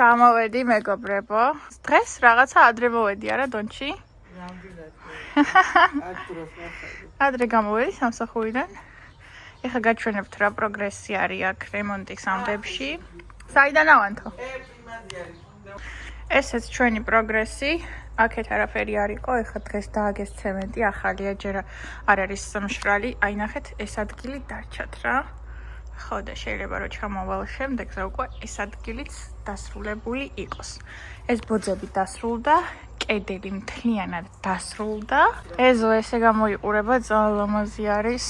ჩამოვედი მეგობრებო. დღეს რაღაცა ადრე მოვედი არა დონჩი? ადრე გამოვედი სამსახურიდან. ეხლა გაჩვენებთ რა პროგრესი არის აქ რემონტის ამბებში. საიდან ავანთო? ესეც ჩვენი პროგრესი. აქეთ არაფერი არ იყო, ეხლა დღეს დააგეს ცემენტი, ახალია ჯერ არ არის მშრალი. აი ნახეთ, ეს ადგილი დარჩათ რა. ხო და შეიძლება რომ ჩამოვალ შემდეგზე უკვე ეს ადგილიც დასრულებული იყოს. ეს ბოძები დასრულდა, კედელი მთლიანად დასრულდა. ეზო ესე გამოიყურება, ძალიან ლამაზი არის.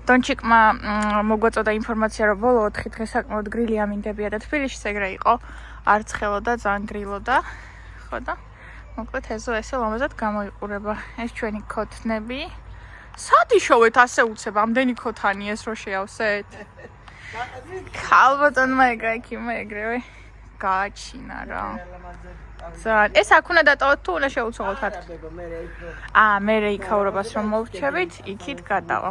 დონჩიკმა მოგვაწოდა ინფორმაცია, რომ ბოლო 4 დღე საკმაოდ გრილი ამინდებია და თბილისში ეგრე იყო. არ ცხელოდა, ძალიან გრილოდა. ხო და მოკლედ ეზო ესე ლამაზად გამოიყურება. ეს ჩვენი ქოთნები. სად იშოვეთ ასე უცებ, ამდენი ქოთანი ეს რო შეავსეთ? ქალბატონმა ეგრე ეგრევე გააჩინა რა. ძალიან ეს აქ უნდა დატოვოთ თუ უნდა შეუცვალოთ აქ? მე იქაურობას რომ მოვჩებით, იქით გადავა.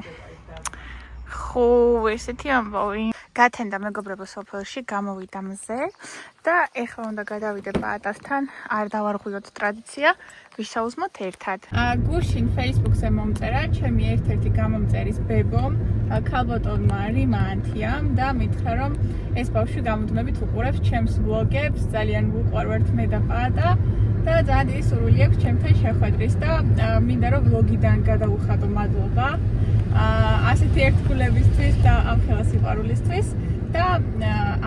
ხო, ესეთი ამბავი. გათენდა მეგობრებო სოფელში, გამოვიდა მზე და ეხლა უნდა გადავიდე პაატასთან, არ დავარღვიოთ ტრადიცია, ვისაუზმოთ ერთად. გუშინ Facebook-ზე მომწერა ჩემი ერთ-ერთი გამომწერის ბებომ, ქალბატონმა რიმანთიამ და მითხრა რომ ეს ბავშვი გამუდმებით უყურებს ჩემს ვლოგებს, ძალიან ვუყვარვართ მე და პაატა და ძალიან დიდი სურვილი აქვს ჩემთან შეხვედრის და მინდა რომ ვლოგიდან გადავუხადო მადლობა. ასეთი ერთგულებისთვის და ამ ხელა სიყვარულისთვის და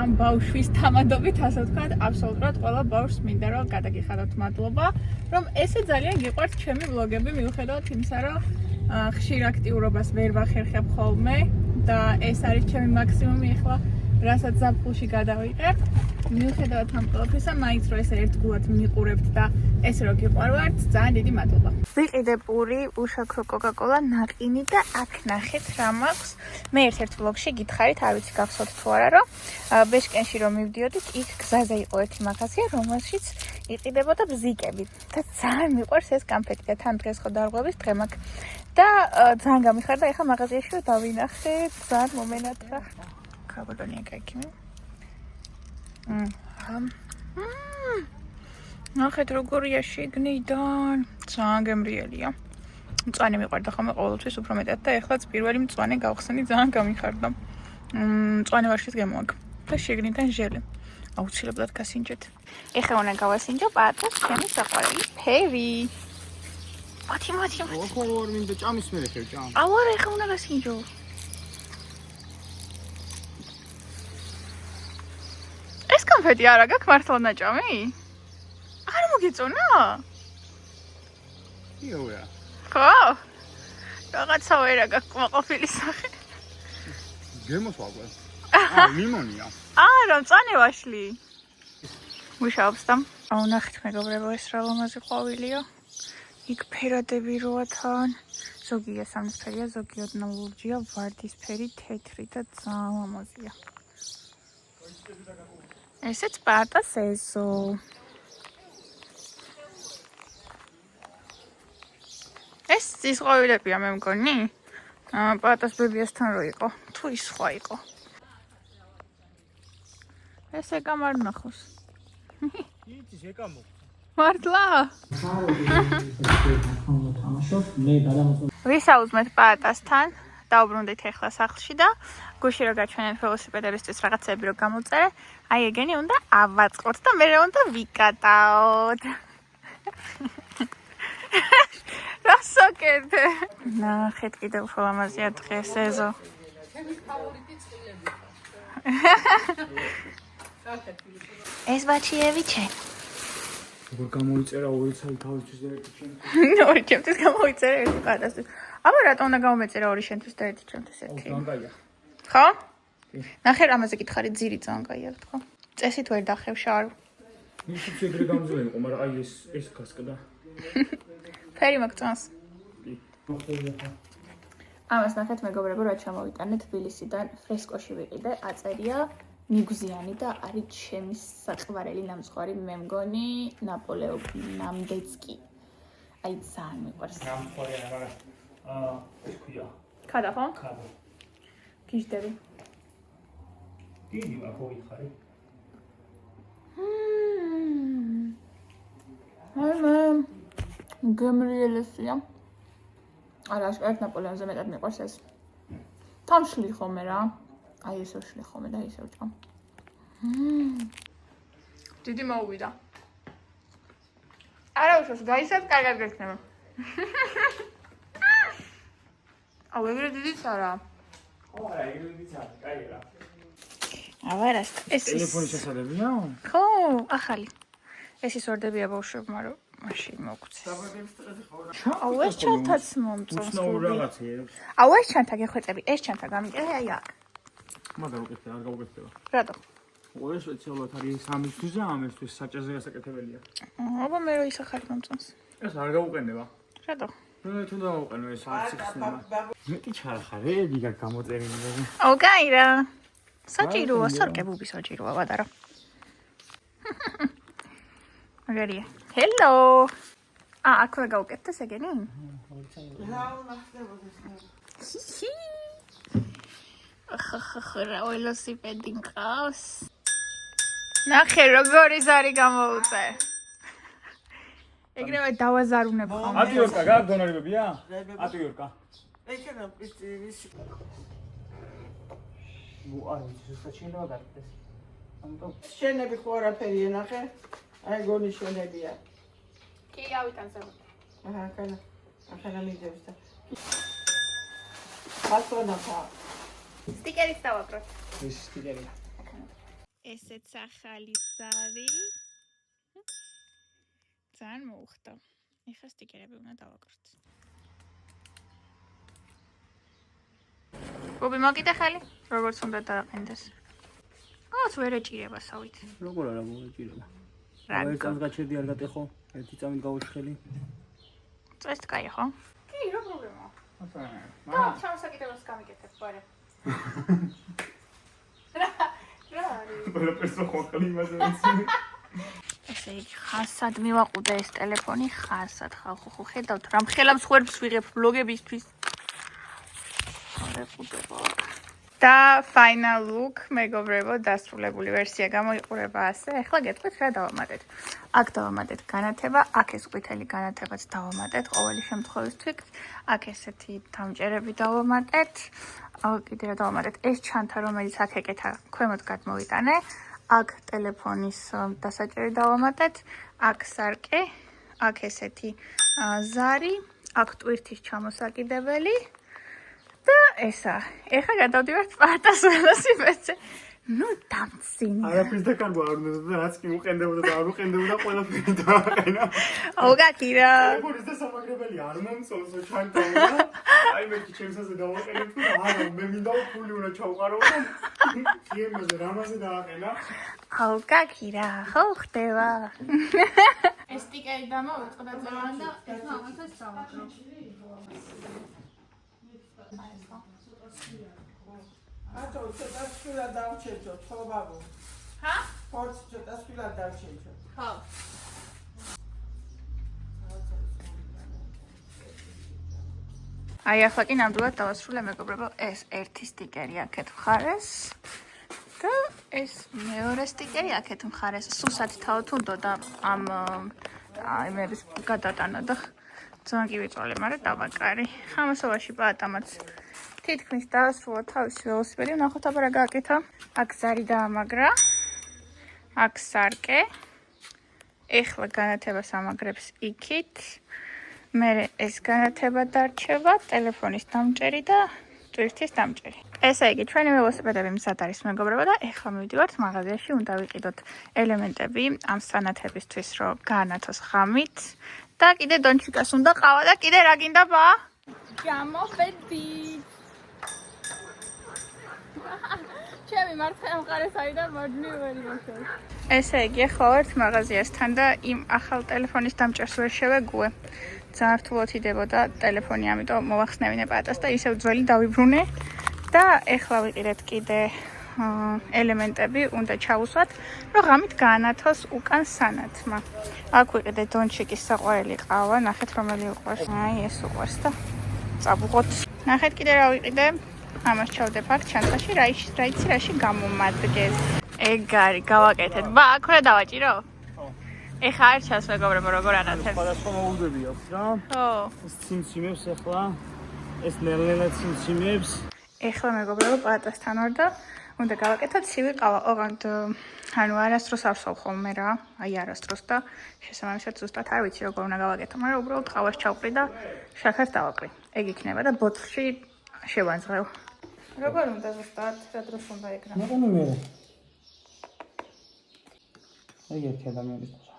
ამ ბავშვის თამადობით, ასე ვთქვათ, აბსოლუტურად ყველა ბავშვს მინდა რომ გადაგიხადოთ მადლობა, რომ ესე ძალიან გიყვართ ჩემი ვლოგები, მიუხედავად იმისა, რომ ხშირ აქტიურობას ვერ ვახერხებ ხოლმე და ეს არის ჩემი მაქსიმუმი ახლა, რასაც ზაფხულში გადავიყებ. მიუხედავად ამ ყველაფრისა, მაინც რომ ესე ერთგულად მიყურებთ და ესე რომ გიყვარვართ, ძალიან დიდი მადლობა. ვიყიდე პური, უშაქრო კოკა-კოლა, ნაყინი და აქ ნახეთ რა მაქვს. მე ერთ-ერთ ვლოგში გითხარით, არ ვიცი გახსოვთ თუ არა, რომ ბეშკენში რომ მივდიოდით, იქ გზაზე იყო ერთი მაღაზია, რომელშიც იყიდებოდა ბზიკები. და ძალიან მიყვარს ეს კამფეტი და თან დღეს ხო დარღვევის დღე მაქვს. და ძალიან გამიხარდა, ეხლა მაღაზიაში რომ დავინახეთ, ძალიან მომენატრა. ქალბატონი ეკაკიმე. ნახეთ როგორია შიგნიდან, ძალიან გემრიელია. მწვანე მიყვარდა ხოლმე ყოველთვის უფრო მეტად და ეხლაც პირველი მწვანე გავხსენი, ძალიან გამიხარდა. მწვანე ვარშიც გემოაქვს და შიგნიდან ჟელი. აუცილებლად გასინჯეთ. ეხლა უნდა გავასინჯო პაატას ჩემი საყვარელი ფერი. მათი. ოხო არ მინდა ჭამის მერე ხევ ჭამ. არა, ეხლა უნდა გასინჯო. ეს კონფეტი არა გაქვს მართლა ნაჭამი? არ მოგიწონა? იოა. ხო? რაღაცა ვერა გაქვს ყოფილი სახე. გემოსვაგვა. ლიმონია. არა, მწვანე ვაშლი. მუშაობს და აუნახეთ მეგობრებო, ეს რა ლამაზი ყვავილია. იქ ფერადები როა თან. ზოგია სამწფერია, ზოგია ლურჯია, ვარდისფერი, თეთრი და ძალიან ლამაზია. ესეც პაატას ეზო. ეს ის ყვავილებია მე მგონი? პაატას ბებიასთან რო იყო, თუ ის სხვა იყო. ესე გამარნახოს. იცის ეკამო. მართლა? ვისაუზმეთ პაატასთან. დაუბრუნდით ეხლა სახლში და გუშინ რო გაჩვენეთ ველოსიპედებისთვის რაღაცები რო გამოწერე, აი ეგენი უნდა ავაწყოთ და მე უნდა ვიკატაოთ. რა სოკეთე. ნახეთ კიდევ უფრო ლამაზია დღეს ეზო. ეს ბაჩიევი ჩემ. როგორ გამოიწერა ორი ცალი თავისთვის და ერთი ჩემთვის. ორი ჩემთვის გამოიწერა, ერთი პაატასთვის. აბა რატომ უნდა გამომეწერა ორი შენთვის და ერთი ჩემთვის ერთი? ძალიან კაია. ხო? ნახე რამაზე გითხარი, ძირი ძალიან კაია თქო. წესით ვერ დახევ შარო. ისიც ეგრე გამძლე იყო, მაგრამ აი ეს გასკდა. ფერი მოგწონს. ამას ნახეთ მეგობრებო, რა ჩამოვიტანე თბილისიდან ფრესკოში ვიყიდე, აწერია მიგზიანი და არის ჩემი საყვარელი ნამძღვარი, მე მგონი ნაპოლეონამდეც კი. აი ძალიან მიყვარს. ნამძღვარი არა, ეს ქვია. ხადა ხო? ხადა. გიждები. დიდი აქ ვიხარი. მე გემრიელესია. არა, ერთ ნაპოლეონზე მეტად მიყვარს ეს. თამშლი ხომე რა. აი ესე ვშლი ხომე და ისე ვჭამ. დიდი მოუვიდა. არა უშავს, გაიცად, კარგად გექნება. აუ, ეგრე დიდიც არა. არა, ეგრე დიდიც არა, კაი რა. ავარას, ეს ტელეფონის შესაძლებელია? ხო, ახალი. ეს ის ორდებია ბავშვებმა, რომ მაშინ მოგცეს. აუ, ეს ჩათაც მომწონს. უცნაურ რაღაცეებს. აუ, ეს ჩანთა გეხვეწები, ეს ჩანთა გამიწერე აი აქ. მაგრამ უკეთე, არ გაუკეთება. რატო? ოღონდ სპეციალურად არის სამისთვის და ამისთვის საჭაზე გასაკეთებელია. აბა მე რო ისახარი მომწონს. ეს არ გაუყენება. რატო? მე თუ დავუყენო ეს არც იხსნება. მეტი ჩარხარ, ეგ გამოწერილი. აუ, კაი რა. საჭიროა, სარკებუბი საჭიროა, ვადარო. მაგარია. ჰელო. აქ რა გაუკეთდეს ეგენი? რა ველოსიპედი მყავს? ნახე როგორი ზარი გამოუწე. ეგრევე დავაზარუნებ ხოლმე. ატიორკა გაქვს დონორებია? ატიორკა. ეკენა პისტივის. არა, ზუსტად შეიძლება გაკეთდეს. ამიტომ შენები ხო არაფერი ენახე? აი გონი შენებია. კი, ავიტან ზემოთ. აჰა, კანა. ახლა მიდევს და. ხასონახა. სტიკერის დავაკროთ. ეს სტიკერია. ესეც ახალი ზარი. ძალიან მოუხდა. ეხლა სტიკერები უნდა დავაკროთ. გობი მოგიდა ხალი? როგორც უნდა დააყენდეს. ოც ვერ ეჭირება სავით. როგორ არა მოეჭირება? რა ერთ წამს გაჩერდი არ გატეხო? ერთი წამით გავუჩხელი? წეს კაი ხო? კი, რა პრობლემაა? ასე. და ჩამოსაკიდებას გამიკეთებ, ვარა. რა არის? ყველაფერს ხოხალი იმაზე ვიცი. ესე იგი, ხანსად მივაყუდა ეს ტელეფონი, ხანსად ხალხო ხო ხედავთ, რამ ხელამ სხვერებს ვიღებ ბლოგებისთვის. და final look მეგობრებო დასრულებული ვერსია გამოიყურება ასე. ეხლა გეტყვით რა დავამატეთ. აქ დავამატეთ განათება, აქ ეს ყვითელი განათებაც დავამატეთ ყოველი შემთხვევისთვის. აქ ესეთი დამჭერები დავამატეთ. კიდე რა დავამატეთ. ეს ჩანთა რომელიც აქ ეკეთა ქვემოთ გადმოვიტანე. აქ ტელეფონის დასაჭერი დავამატეთ. აქ სარკე, აქ ესეთი ზარი, აქ ტვირთის ჩამოსაკიდებელი. და ესა. ეხლა გადავდივართ სპარტას ველოსიპედზე. ნუ დამცინი. არაფერს და კარგო არ უნდა და რაც კი უყენდებოდა და არ უყენდებოდა ყველაფერი დააყენა. აუ გაქირა. ტელეფონის და სამაგრებელი არ მომწონსო ჩანტაუნა. აი მე კი ჩემსაზე დავაყენებ და არა მე მინდა ფული უნდა ჩავყარო და ჩემზე რამაზე დააყენა. აუ გაქირა. ხო ხდება. ეს სტიკერი დამოვიწყდა წევან და ეხლა ამასაც დავაკრო. ათო ცოტა სულა დავჩერჯო, ხო ბაბუ? ჰა? ხორც ცოტა სულა დავჩერჯო. ხო. აი ახლა კი ნამდვილად დავასრულე მეგობრებო, ეს ერთი სტიკერი აქეთ მხარეს და ეს მეორე სტიკერი აქეთ მხარეს. სუსად თავთ უნდა და ამ იმების გადატანა და ძალიან კი ვიწვალე, მაგრამ დავაკარი. ხამასობაში პატამაც თითქმის დაასრულა თავისი ველოსიპედი, ნახოთ აბა რა გააკეთა. აქ ზარი დაამაგრა. აქ სარკე. ეხლა განათებას ამაგრებს იქით. მე ეს განათება დარჩება, ტელეფონის დამჭერი და ტვირთის დამჭერი. ესე იგი, ჩვენი ველოსიპედები მზად არის მეგობრებო და ეხლა მივიდივართ მაღაზიაში, უნდა ვიყიდოთ ელემენტები ამ სანათებისთვის, რომ გაანათოს ღამით. და კიდე დონჩიკას უნდა ყავა და კიდე რა გინდა ბა? გამოვედი. ჩემი მარცხენა მხარეს არიდან მარჯვნივ ვერ იმოშევ. ესე იგი, ახლა ვართ მაღაზიასთან და იმ ახალ ტელეფონის დამჭერს ვერ შევეგუე. ძალიან რთულად იდებოდა ტელეფონი, ამიტომ მოვახსნევინე პატას და ისევ ძველი დავიბრუნე. და ეხლა ვიყიდეთ კიდე ელემენტები, უნდა ჩავუსვათ, რომ ღამით გაანათოს უკან სანათმა. აქ ვიყიდე დონჩიკის საყვარელი ყავა, ნახეთ რომელი უყვარს. აი ეს უყვარს და წაბუღოთ. ნახეთ კიდე რა ვიყიდე. ამას ჩავდებ აქ ჩანთაში, რა იცი რაში გამომადგეს. ეგ არის, გავაკეთეთ. ბა, აქ რა დავაჭირო? ეხა არ ჩას მეგობრებო როგორ აღარ სხვადასხვა მოულდები აქვს რა. ხო. ეს ციმციმებს ახლა ეს ნელ-ნელა ციმციმებს. ეხლა მეგობრებო პატასთან ვარ და უნდა გავაკეთოთ ცივი ყავა. ოღონდ ანუ არასდროს არ ვსვამ ხოლმე რა. აი არასდროს და შესაბამისად ზუსტად არ ვიცი როგორ უნდა გავაკეთო, მაგრამ უბრალოდ ყავას ჩავყრი და შაქარს დავაყრი. ეგ იქნება და ბოთლში შევანძღევ. როგორ უნდა ზუსტად? რა დროს უნდა ეგრა? ნახე მე. აი ერთი ადამიანის ყურა.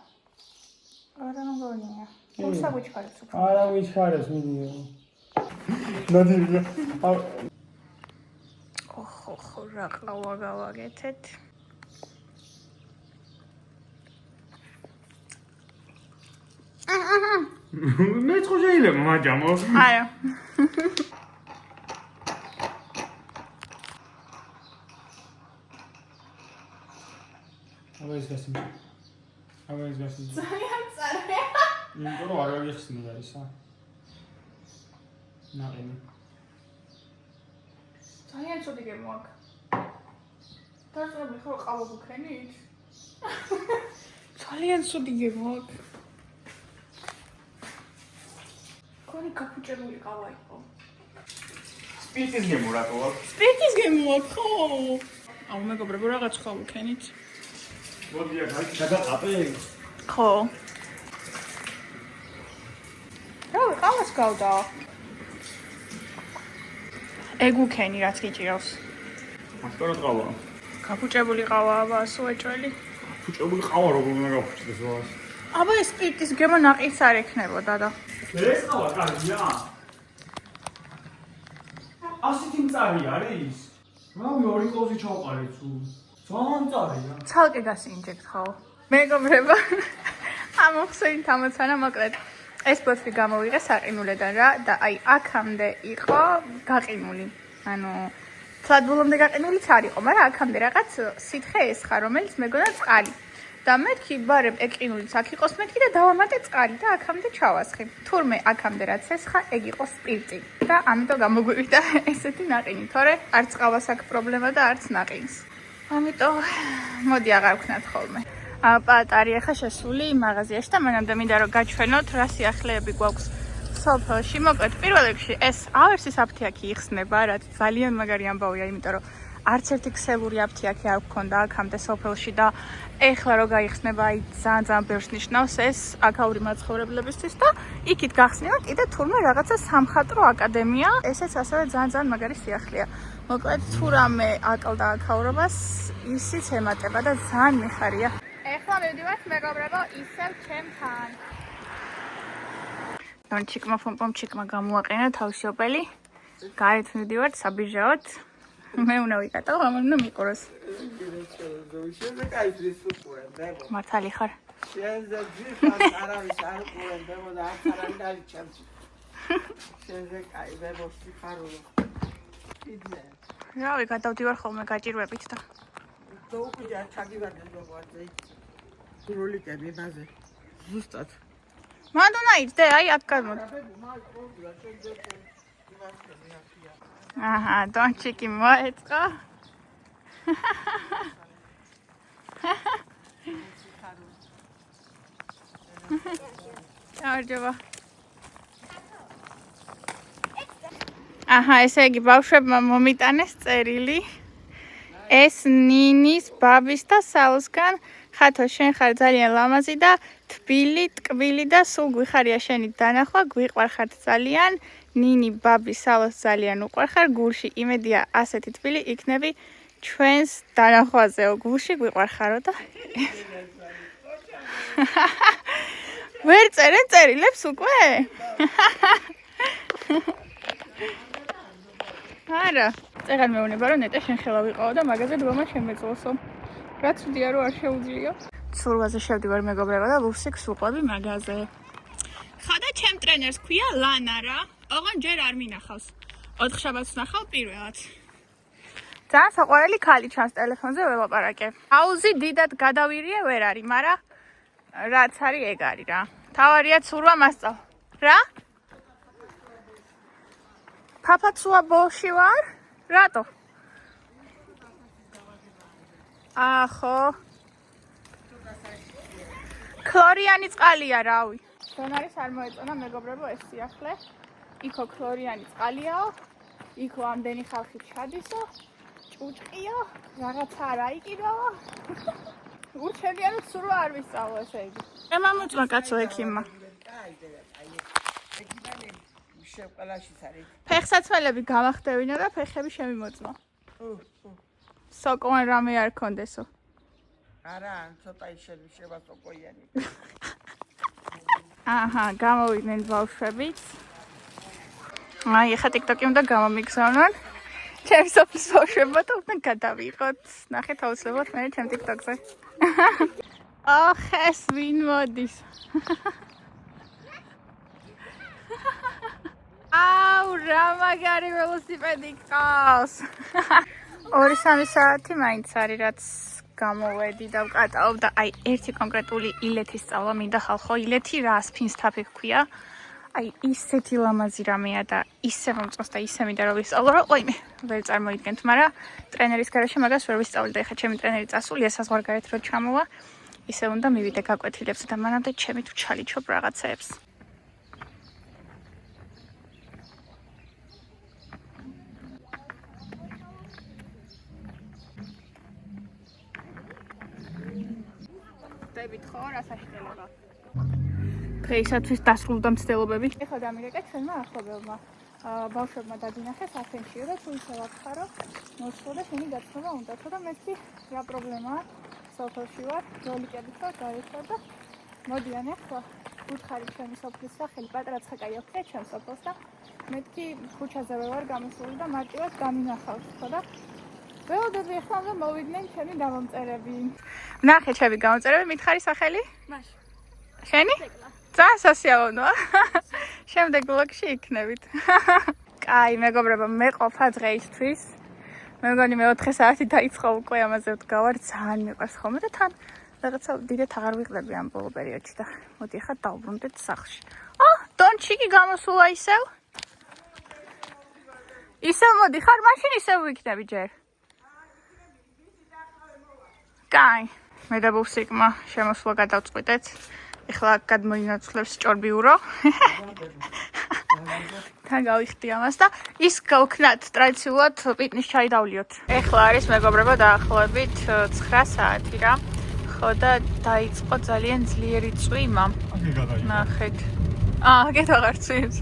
არა მგონია. ხურსა გვიჩქარებს უფრო. არა ვიჩქარებს მიდიო. ნადირია. ხო, რა ყავა გავაკეთეთ. მე ხო შეიძლება მაჯამო. არა. აბა ეს გასიმ. ძალიან წარია. იმიტომ რომ არ აღიხსნიდა ისა. ნაყინი. ძალიან ცუდი გემოაქ. დაწყები ხო ყავა გქენით? ძალიან ცუდი გემოაქ. კონი კაპუჩინო ყავა იყო. სპირტის გემო რატო აქვს? სპირტის გემოაქ ხო? აუ მეგობრებო რაღაც ხო გქენით? მოდია გადაყაპე. ხო. რა ყავას გავდა? ეგ უქენი რაც გიჭირავს. მასკარა ყავა. კაპუჭებული ყავა სუეჭველი. ფუჭებული ყავა როგორ უნდა გავფუჭდეს ვას? აბა ეს სპირტის გემო ნაყინს არ ექნებოდა და. ეს ყავა კარგია. ასეთი მწარი არის? რავი ორი კლოზი ჩავყარე თუ. ძალიან მწარია. ცალკე გასინჯეთ ხო? მეგობრებო. ამოხსენით ამოცანა მოკლედ. ეს ბოთლი გამოვიღე საყინულიდან რა და აი აქამდე იყო გაყინული. ანუ თლად ბოლომდე გაყინულიც არ იყო, მაგრამ აქამდე რაღაც სითხე ესხა, რომელიც მეგონა წყალი. და მეთქი ბარემ ეყინულიც აქ იყოს მეთქი და დავამატე წყალი და აქამდე ჩავასხი. თურმე აქამდე რაც ესხა, ეგ იყო სპირტი და ამიტომ გამოგვივიდა ესეთი ნაყინი, თორე არც ყავას აქვს პრობლემა და არც ნაყინს. ამიტომ მოდი აღარ ვქნათ ხოლმე. პატარი ახლა შესული მაღაზიაში და მანამდე მინდა რომ გაჩვენოთ რა სიახლეები გვაქვს სოფელში. მოკლედ პირველ რიგში ეს ავერსის აფთიაქი იხსნება, რაც ძალიან მაგარი ამბავია, იმიტომ რომ არც ერთი ქსელური აფთიაქი არ გქონდა აქამდე სოფელში და ეხლა რო გაიხსნება, აი ძალიან ბევრს ნიშნავს ეს აქაური მაცხოვრებლებისთვის და იქით გახსნილად კიდე თურმე რაღაცა სამხატვრო აკადემია, ესეც ასევე ძალიან მაგარი სიახლეა. მოკლედ თუ რამე აკლდა აქაურობას, ისიც ემატება და ძალიან მიხარია. ეხლა მივდივართ მეგობრებო ისევ ჩემთან. ნორ ჩიკმა ფომპომჩიკმა გამოაყენა თავისი ოპელი. გარეთ მივდივართ საბიჟაოდ. მე უნდა ვიკატო, ამან უნდა მიყუროს. შენზე კაი ძრის უყურებდებო. მართალი ხარ? შენზე ძირფას არავის არ უყურებდებო და არც არავინ არ იჩემს. შენზე კაი ვებოსი ხარულო. იძე. რავი, გადავდივარ ხოლმე გაჭირვებით და და უკვე არ ჩაგივარდეს ბაბაზე. როლიკები მაზე. ზუსტად. მანდ უნდა იცდე, აი აქ გამოდ. აჰა, დონჩიკი მოეწყო. გამარჯობა. აჰა, ესე იგი ბავშვებმა მომიტანეს წერილი. ეს ნინის ბაბის და სალოსგან ხათო შენ ხარ ძალიან ლამაზი და თბილი, ტკბილი და სულ გვიხარია შენი დანახვა, გვიყვარხარ ძალიან. ნინი, ბაბი, სალოს ძალიან უყვარხარ, გულში იმედია ასეთი თბილი იქნები ჩვენს დანახვაზეო. გულში გვიყვარხარო და ვერ წერენ წერილებს უკვე? არა, წეგან მეუნება რომ ნეტა შენ ხელა ვიყავო და მაგაზე ბრომა შემეწლოსო. რა ცუდია რომ არ შეუძლიო. ცურვაზე შევდივარ მეგობრებო და ლუსიკს უყვები მაგაზე. ხოდა ჩემ ტრენერს ქვია ლანა რა. ოღონ ჯერ არ მინახავს. 4 შაბათს ვნახავ პირველად. ძალიან საყვარელი ქალი ჩანს ტელეფონზე ველაპარაკე. აუზი დიდად გადავირიე ვერ არის, მაგრამ რაც არის ეგ არის რა. თავარია ცურვა მასწავ. რა? ფაფაცუა ბოლში ვარ? რატო? ხო. ქლორიანი წყალია, რავი. დონარის არ მოეწონა მეგობრებო ეს სიახლე. იქო ქლორიანი წყალიაო. იქო ამდენი ხალხი ჩადისო. ჭუჭყიო, რაღაცა არ აიკიდაო. ურჩებიან რომ სულ არ ვისწავლო ესე იგი. ემამოწმა კაცო ექიმმა. ფეხსაცმელები გამახტევინა და ფეხები შემიმოწმა. სოკოენ რამე არ კონდესო. არა, ცოტა ისები შევასოკოიანი. აჰა, გამოვიდნენ ბავშვებიც. აი, ეხა TikTok-ი უნდა გამომიგზავნონ. ჩემს სოფლის ბავშვებმა და უნდა გადავიღოთ. ნახეთ აუცილებლად მე ჩემ TikTok-ზე. აჰ, ეს ვინ მოდის? აუ, რა მაგარი ველოსიპედი გყავს. 2-3 საათი მაინც არის რაც გამოვედი და ვკატავ და აი ერთი კონკრეტული ილეთის სწავლა მინდა ხალხო. ილეთი რა სფინს თაფი ჰქვია. აი ისეთი ლამაზი რამეა და ისე მომწონს და ისე მინდა რომ ვისწავლო რა. ვაიმე, ვერ წარმოიდგენთ, მაგრამ ტრენერის გარეშე მაგას ვერ ვისწავლი და ეხა ჩემი ტრენერი წასულია საზღვარგარეთ რო ჩამოვა. ისე უნდა მივიდე გაკვეთილებს და მანამდე ჩემი თუ ჩალიჩობ რაღაცეებს. ხდებით ხო რა საშინელება. დღეისათვის დასრულდა მცდელობები. ეხლა დამირეკე ჩვენმა ახლობელმა. ბავშვებმა დადინახეს აფენშიო და თუ ისე ვახარო, მოსვლა და შენი გაცნობა უნდა, თორე მეთქი რა პრობლემაა. სოფელში ვარ, როლიკებით ვარ გავიხარ და მოდიან ახლა უთხარი ჩემი სოფლის სახელი პატრა ცხაკაი აქვს ჩემს სოფელს და მეთქი ქუჩაზე ვარ გამოსული და მარტივად გამინახავს ხო და ველოდები ახლა უნდა მოვიდნენ ჩემი გამომწერები. ნახე ჩემი გამომწერები, მითხარი სახელი? მაშ. შენი? ძალიან სასიამოვნოა. შემდეგ ბლოგში იქნებით. კაი, მეგობრებო, მე ყოფა დღეისთვის. მე მგონი მე 4 საათი დაიწყო უკვე ამაზე ვდგავარ, ძალიან მიყვარს ხოლმე და თან რაღაცა დიდეთ აღარ ვიყდები ამ ბოლო პერიოდში და მოდი ახლა დავბრუნდეთ სახლში. დონჩიკი გამოსულა ისევ? ისევ მოდი ხარ, მაშინ ისევ ვიქნები ჯერ. კაი, მე და ბუსიკმა შემოსვლა გადავწყვიტეთ. ეხლა გადმოინაცვლებს ჭორბიურო. თან გავიხდი ამას და ის გავქნათ ტრადიციულად პიტნის ჩაი დავლიოთ. ეხლა არის მეგობრებო დაახლოებით 9 საათი რა. ხო და დაიწყო ძალიან ძლიერი წვიმა. ნახეთ. აქეთ აღარ წვიმს.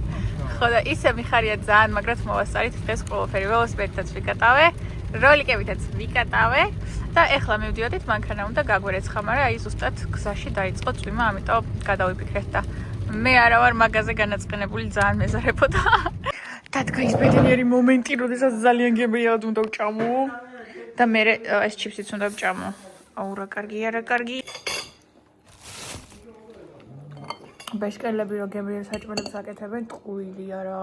ხო და ისე მიხარია ძალიან, მაგრამ მოვასწარით დღეს ყველაფერი. ველოსიპედითაც ვიკატავე, როლიკებითაც ვიკატავე. და ეხლა მივდიოდით, მანქანა უნდა გაგვერეცხა, მაგრამ აი ზუსტად გზაში დაიწყო წვიმა, ამიტომ გადავიფიქრეთ და მე არა ვარ მაგაზე განაწყენებული, ძალიან მეზარებოდა. დადგა ის ბედნიერი მომენტი, როდესაც ძალიან გემრიელად უნდა ვჭამო და მე ეს ჩიფსიც უნდა ვჭამო. აუ რა კარგია, რა კარგი. ბეშკელები რო გემრიელ საჭმელებს აკეთებენ, ტყუილია რა.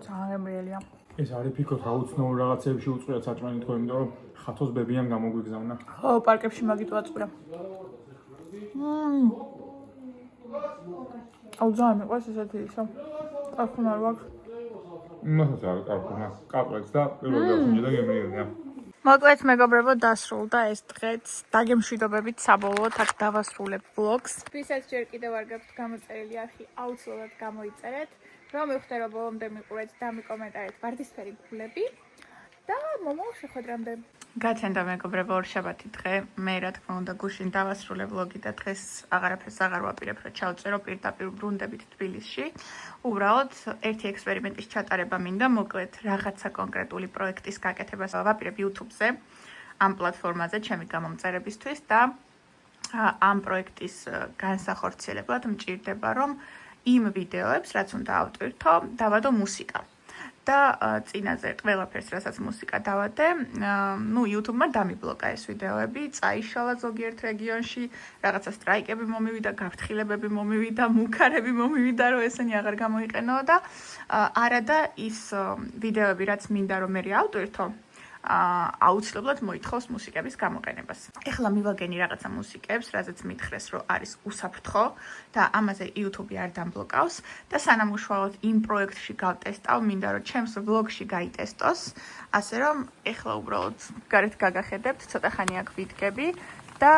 ძალიან გემრიელია. ეს არის ფიქრობ რა უცნაურ რაღაცებში უწყვეტ საჭმელი თქო, იმიტომ რომ ხათოს ბებიამ გამოგვიგზავნა. ხო, პარკებში მაგით ვაწვრა. აუ ძალიან მიყვარს ესეთი ისო. კარხუნა არ ვაქვს. მასაც არ კარხუნა. კაპლექს და პირველ რიგში და გემრიელია. მოკლედ მეგობრებო, დასრულდა ეს დღეც. დაგემშვიდობებით საბოლოოდ აქ დავასრულებ ვლოგს. ვისაც ჯერ კიდევ არ გაქვთ გამოწერილი არხი, აუცილებლად გამოიწერეთ. რომ მივხვდე რომ ბოლომდე მიყურეთ და მიკომენტარეთ ვარდისფერი გულები და მომავალ შეხვედრამდე. გაცენდა მეგობრებო, ორშაბათი დღე. მე რა თქმა უნდა გუშინ დავასრულე ვლოგი და დღეს აღარაფერს აღარ ვაპირებ, რომ ჩავწერო პირდაპირ ბრუნდებით თბილისში. უბრალოდ ერთი ექსპერიმენტის ჩატარება მინდა, მოკლედ რაღაცა კონკრეტული პროექტის გაკეთებას ვაპირებ YouTube-ზე, ამ პლატფორმაზე ჩემი გამომწერებისთვის და ამ პროექტის განსახორციელებლად მჭირდება რომ იმ ვიდეოებს, რაც უნდა ავტვირთო, დავადო მუსიკა. და წინაზე ყველაფერს, რასაც მუსიკა დავადე, YouTube-მა დამიბლოკა ეს ვიდეოები, წაიშალა ზოგიერთ რეგიონში, რაღაცა სტრაიკები მომივიდა, გაფრთხილებები მომივიდა, მუქარები მომივიდა, რომ ესენი აღარ გამოიყენო და არადა ის ვიდეოები, რაც მინდა რომ მე ავტვირთო, აუცილებლად მოითხოვს მუსიკების გამოყენებას. ეხლა მივაგენი რაღაცა მუსიკებს, რაზეც მითხრეს, რომ არის უსაფრთხო და ამაზე YouTube-ი არ დამბლოკავს და სანამ უშუალოდ იმ პროექტში გავტესტავ, მინდა რომ ჩემს ვლოგში გაიტესტოს, ასე რომ ეხლა უბრალოდ გარეთ გაგახედებთ, ცოტა ხანი აქ ვიდგები და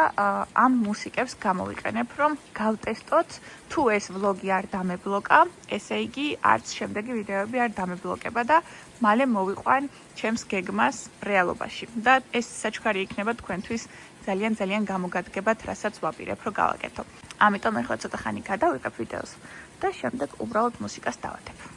ამ მუსიკებს გამოვიყენებ, რომ გავტესტოთ, თუ ეს ვლოგი არ დამებლოკა, ესე იგი არც შემდეგი ვიდეოები არ დამებლოკება და მალე მოვიყვან ჩემს გეგმას რეალობაში. და ეს საჩქარი იქნება თქვენთვის ძალიან გამოგადგებათ, რასაც ვაპირებ, რომ გავაკეთო. ამიტომ ახლა ცოტა ხანი გადავიღებ ვიდეოს და შემდეგ უბრალოდ მუსიკას დავადებ.